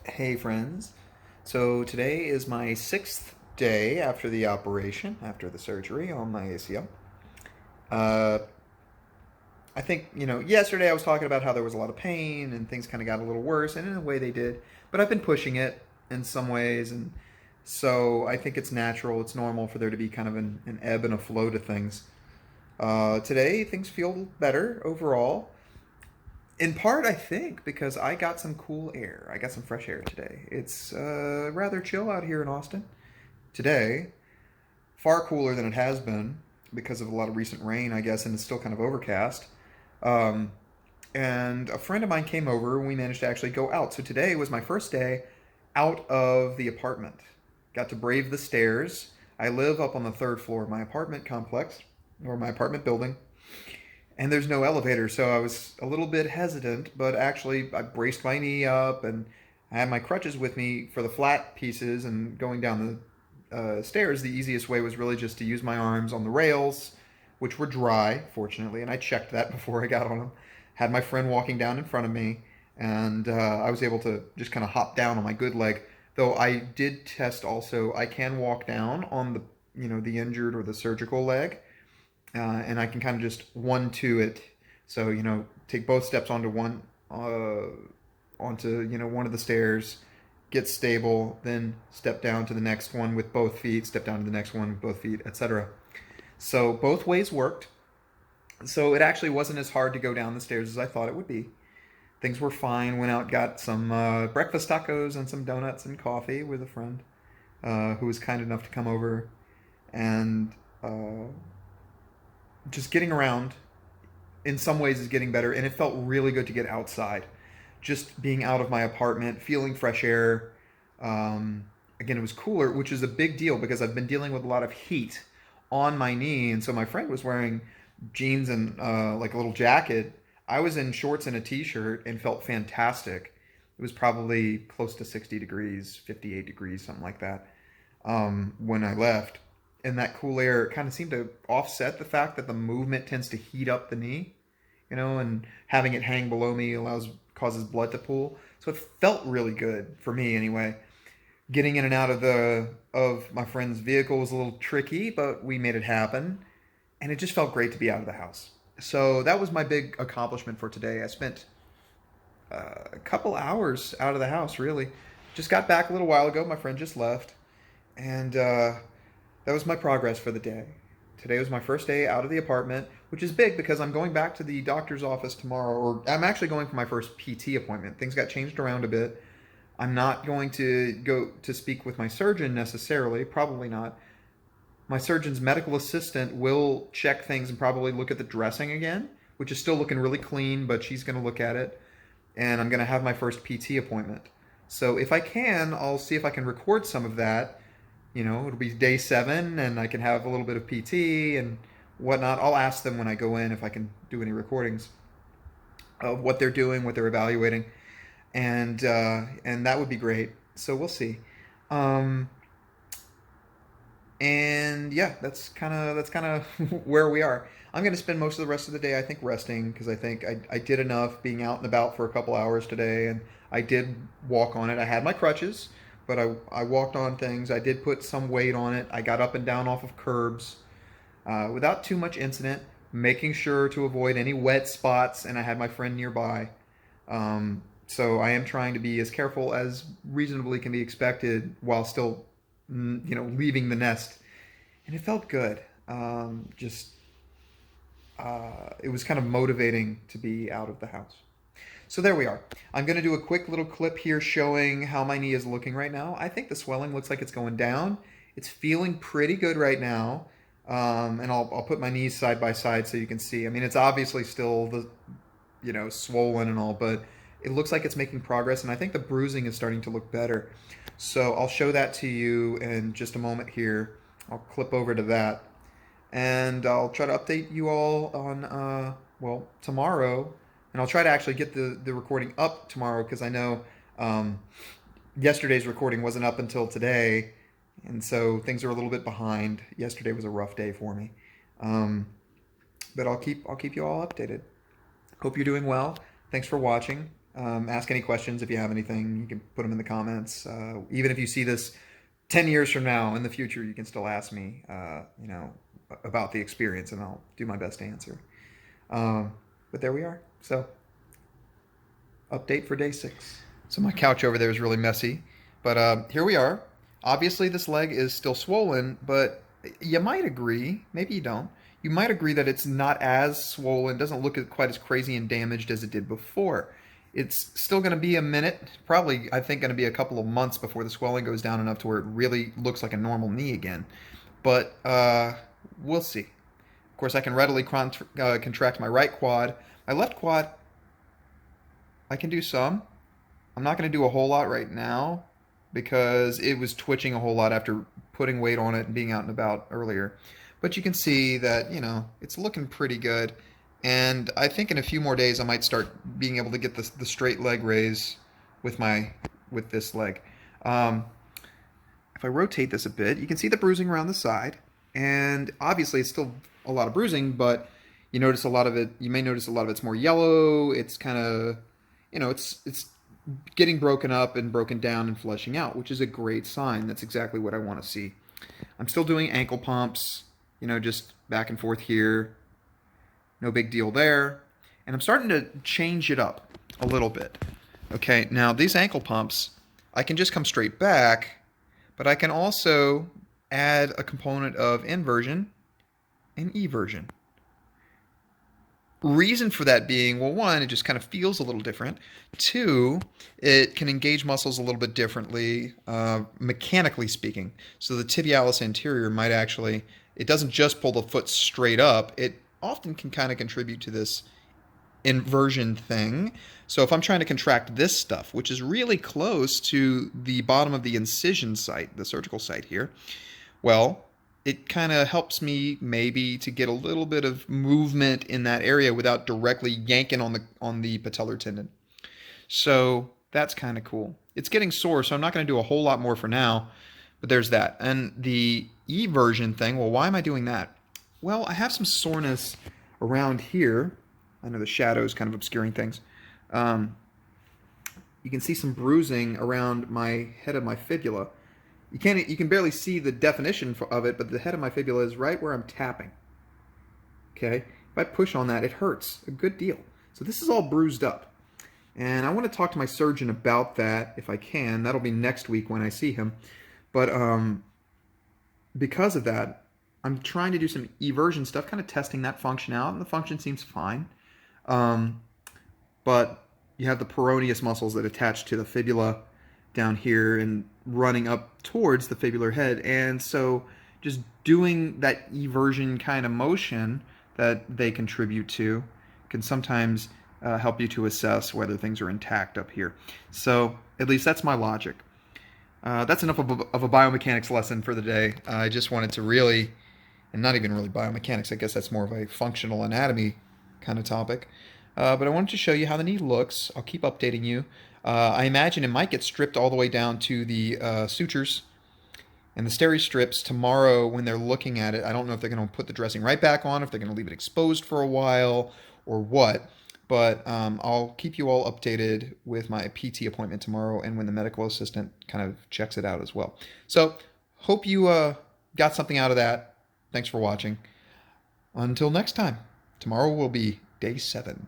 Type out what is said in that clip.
Hey friends. So today is my sixth day after the operation, after the surgery on my ACL. Uh, I think, yesterday I was talking about how there was a lot of pain and things kind of got a little worse, and in a way they did. But I've been pushing it in some ways, and so I think it's natural, it's normal for there to be kind of an ebb and a flow to things. Today things feel better overall. In part, I think, because I got some cool air. I got some fresh air today. It's rather chill out here in Austin today. Far cooler than it has been because of a lot of recent rain, I guess, and it's still kind of overcast. Um, and a friend of mine came over, and we managed to actually go out. So today was my first day out of the apartment. Got to brave the stairs. I live up on the third floor of my apartment complex, or my apartment building, and there's no elevator, so I was a little bit hesitant, but actually I braced my knee up and I had my crutches with me for the flat pieces, and going down the stairs, the easiest way was really just to use my arms on the rails, which were dry, fortunately, and I checked that before I got on them. Had my friend walking down in front of me, and I was able to just kind of hop down on my good leg. Though I did test also, I can walk down on the injured or the surgical leg, and I can kind of just one-two it. So take both steps onto one of the stairs, get stable, then step down to the next one with both feet, step down to the next one with both feet, etc. So both ways worked. So it actually wasn't as hard to go down the stairs as I thought it would be. Things were fine. Went out, got some breakfast tacos and some donuts and coffee with a friend who was kind enough to come over, and just getting around in some ways is getting better, and it felt really good to get outside, just being out of my apartment, feeling fresh air. Again, it was cooler, which is a big deal because I've been dealing with a lot of heat on my knee, and so my friend was wearing jeans and like a little jacket. I was in shorts and a t-shirt and felt fantastic. It was probably close to 60 degrees, 58 degrees, something like that, when I left. And that cool air kind of seemed to offset the fact that the movement tends to heat up the knee, and having it hang below me causes blood to pool. So it felt really good for me anyway. Getting in and out of my friend's vehicle was a little tricky, but we made it happen, and it just felt great to be out of the house. So that was my big accomplishment for today. I spent a couple hours out of the house, really. Just got back a little while ago. My friend just left, and that was my progress for the day. Today was my first day out of the apartment, which is big because I'm going back to the doctor's office tomorrow, or I'm actually going for my first PT appointment. Things got changed around a bit. I'm not going to go to speak with my surgeon necessarily, probably not. My surgeon's medical assistant will check things and probably look at the dressing again, which is still looking really clean, but she's going to look at it. And I'm going to have my first PT appointment. So if I can, I'll see if I can record some of that. It'll be day 7, and I can have a little bit of PT and whatnot. I'll ask them when I go in if I can do any recordings of what they're doing, what they're evaluating, and that would be great. So we'll see. Um, and yeah, that's kind of where we are. I'm going to spend most of the rest of the day, I think, resting, because I think I did enough being out and about for a couple hours today, and I did walk on it. I had my crutches, but I walked on things. I did put some weight on it. I got up and down off of curbs without too much incident, making sure to avoid any wet spots, and I had my friend nearby. So I am trying to be as careful as reasonably can be expected while still, leaving the nest. And it felt good. Just it was kind of motivating to be out of the house. So there we are. I'm going to do a quick little clip here showing how my knee is looking right now. I think the swelling looks like it's going down. It's feeling pretty good right now. And I'll put my knees side by side so you can see. I mean, it's obviously still swollen and all, but it looks like it's making progress. And I think the bruising is starting to look better. So I'll show that to you in just a moment here. I'll clip over to that. And I'll try to update you all on, tomorrow. And I'll try to actually get the recording up tomorrow, because I know yesterday's recording wasn't up until today. And so things are a little bit behind. Yesterday was a rough day for me. But I'll keep you all updated. Hope you're doing well. Thanks for watching. Ask any questions if you have anything. You can put them in the comments. Even if you see this 10 years from now in the future, you can still ask me, about the experience, and I'll do my best to answer. But there we are. So, update for day 6. So my couch over there is really messy, but here we are. Obviously, this leg is still swollen, but you might agree, maybe you don't. You might agree that it's not as swollen, doesn't look quite as crazy and damaged as it did before. It's still going to be a minute, probably, I think, going to be a couple of months before the swelling goes down enough to where it really looks like a normal knee again. But we'll see. Of course, I can readily contract my right quad. My left quad, I can do some. I'm not going to do a whole lot right now because it was twitching a whole lot after putting weight on it and being out and about earlier. But you can see that, it's looking pretty good. And I think in a few more days I might start being able to get the straight leg raise with this leg. If I rotate this a bit, you can see the bruising around the side. And obviously it's still a lot of bruising, but you may notice a lot of it's more yellow. It's kind of, it's getting broken up and broken down and flushing out, which is a great sign. That's exactly what I want to see. I'm still doing ankle pumps, just back and forth here. No big deal there. And I'm starting to change it up a little bit. Okay, now these ankle pumps, I can just come straight back, but I can also add a component of inversion and eversion. Reason for that being, well, one, it just kind of feels a little different. Two, it can engage muscles a little bit differently, mechanically speaking. So the tibialis anterior might actually, it doesn't just pull the foot straight up, it often can kind of contribute to this inversion thing. So if I'm trying to contract this stuff, which is really close to the bottom of the incision site, the surgical site here, well, it kind of helps me maybe to get a little bit of movement in that area without directly yanking on the patellar tendon. So that's kind of cool. It's getting sore, so I'm not going to do a whole lot more for now, but there's that. And the eversion thing, well, why am I doing that? Well, I have some soreness around here. I know the shadow is kind of obscuring things. You can see some bruising around my head of my fibula. You can barely see the definition of it, but the head of my fibula is right where I'm tapping. Okay? If I push on that, it hurts a good deal. So this is all bruised up. And I want to talk to my surgeon about that if I can. That'll be next week when I see him. But because of that, I'm trying to do some eversion stuff, kind of testing that function out, and the function seems fine. But you have the peroneus muscles that attach to the fibula down here and running up towards the fibular head. And so just doing that eversion kind of motion that they contribute to can sometimes help you to assess whether things are intact up here. So at least that's my logic. That's enough of a biomechanics lesson for the day. I just wanted to really, and not even really biomechanics, I guess that's more of a functional anatomy kind of topic. But I wanted to show you how the knee looks. I'll keep updating you. I imagine it might get stripped all the way down to the sutures and the steri strips tomorrow when they're looking at it. I don't know if they're going to put the dressing right back on, if they're going to leave it exposed for a while, or what. But I'll keep you all updated with my PT appointment tomorrow and when the medical assistant kind of checks it out as well. So hope you got something out of that. Thanks for watching. Until next time, tomorrow will be day 7.